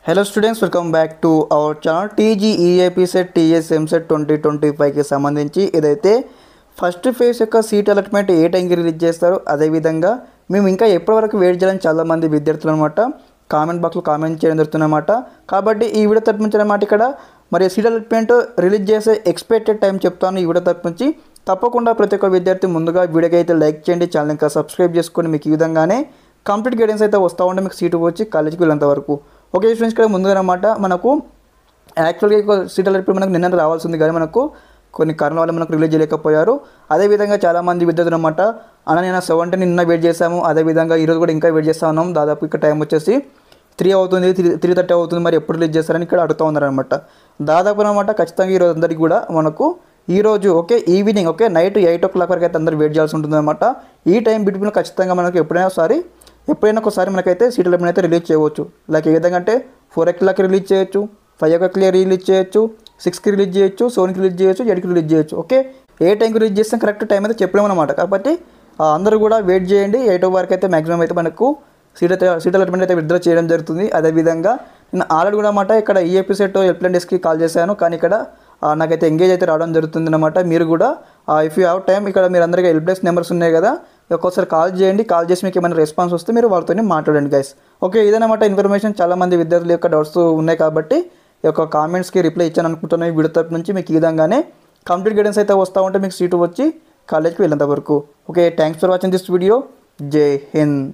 Hello students, welcome back to our channel. TGEAP CET TS EAMCET 2025కి సంబంధించి ఇదైతే first phase యొక్క seat allotment ఏ టైంకి రిలీజ్ చేస్తారు, అదేవిధంగా మేము ఇంకా ఎప్పటి వరకు వెయిట్ చేయాలని చాలామంది విద్యార్థులు అనమాట కామెంట్ బాక్స్లో కామెంట్ చేయడం జరుగుతుందన్నమాట. కాబట్టి ఈ వీడియో తరపు నుంచి అనమాట ఇక్కడ మరి సీట్ అలాట్మెంట్ రిలీజ్ చేసే ఎక్స్పెక్టెడ్ టైం చెప్తాను. ఈ వీడియో తరపు నుంచి తప్పకుండా ప్రతి ఒక్క విద్యార్థి ముందుగా వీడియోకి అయితే లైక్ చేయండి, ఛానల్ ఇంకా సబ్స్క్రైబ్ చేసుకొని మీకు ఈ విధంగానే కంప్లీట్ గైడెన్స్ అయితే వస్తూ ఉంటే మీకు సీటు వచ్చి కాలేజీకి వెళ్ళేంత వరకు. ఓకే స్టూడెంట్స్, ఇక్కడ ముందుగా అనమాట మనకు యాక్చువల్గా సీట్ అలాట్మెంట్ మనకు నిన్న రావాల్సింది కానీ మనకు కొన్ని కారణాల వల్ల మనకు రిలీజ్ చేయలేకపోయారు. అదేవిధంగా చాలామంది విద్యార్థులు అనమాట నేను 17 నిన్న వెయిట్ చేశాము, అదేవిధంగా ఈరోజు కూడా ఇంకా వెయిట్ చేస్తూ ఉన్నాం. దాదాపు ఇక్కడ టైం వచ్చేసి 3 అవుతుంది, 3:30 అవుతుంది, మరి ఎప్పుడు రిలీజ్ చేస్తారని ఇక్కడ అడుగుతూ ఉన్నారనమాట. దాదాపు అనమాట ఖచ్చితంగా ఈరోజు అందరికీ కూడా మనకు ఈరోజు ఈవినింగ్ నైట్ 8 o'clock వరకు అయితే అందరూ వెయిట్ చేయాల్సి ఉంటుంది అనమాట. ఈ టైం బిట్వీన్ ఖచ్చితంగా మనకు ఎప్పుడైనా ఒకసారి మనకైతే సీట్ అలాట్మెంట్ అయితే రిలీజ్ చేయవచ్చు. లైక్ ఏ విధంగా అంటే 4 o'clock రిలీజ్ చేయొచ్చు, 5 o'clock రిలీజ్ చేయొచ్చు, 6కి రిలీజ్ చేయొచ్చు, 7కి రిలీజ్ చేయొచ్చు, 8కి రిలీజ్ చేయొచ్చు. ఏ టైంకి రిలీజ్ చేస్తే కరెక్ట్ టైం అయితే చెప్పలేము అనమాట. కాబట్టి అందరూ కూడా వెయిట్ చేయండి. 8 వరకు అయితే మ్యాక్సిమం అయితే మనకు సీట్ అలాట్మెంట్ అయితే విడుదల చేయడం జరుగుతుంది. అదేవిధంగా నేను ఆల్రెడీ కూడా అనమాట ఇక్కడ ఈఏపీ సెట్ హెల్ప్లైన్ డెస్క్కి కాల్ చేశాను, కానీ ఇక్కడ నాకైతే ఎంగేజ్ అయితే రావడం జరుగుతుంది అనమాట. మీరు కూడా ఇఫ్ యూ హ్యావ్ టైం ఇక్కడ మీరు అందరికీ హెల్ప్ డెస్క్ నెంబర్స్ ఉన్నాయి కదా, ఒక్కోసారి కాల్ చేయండి. కాల్ చేసి మీకు ఏమైనా రెస్పాన్స్ వస్తే మీరు వాళ్ళతో మాట్లాడండి గైస్. ఇదన్నమాట ఇన్ఫర్మేషన్. చాలామంది విద్యార్థుల యొక్క డౌట్స్ ఉన్నాయి కాబట్టి ఈ యొక్క కామెంట్స్కి రిప్లై ఇచ్చాను అనుకుంటున్నాను. ఈ వీడియో తరపు నుంచి మీకు ఈ విధంగానే కంప్లీట్ గైడెన్స్ అయితే వస్తూ ఉంటే మీకు సీటు వచ్చి కాలేజ్కి వెళ్ళేంత వరకు. Thanks for watching this video. జై హింద్.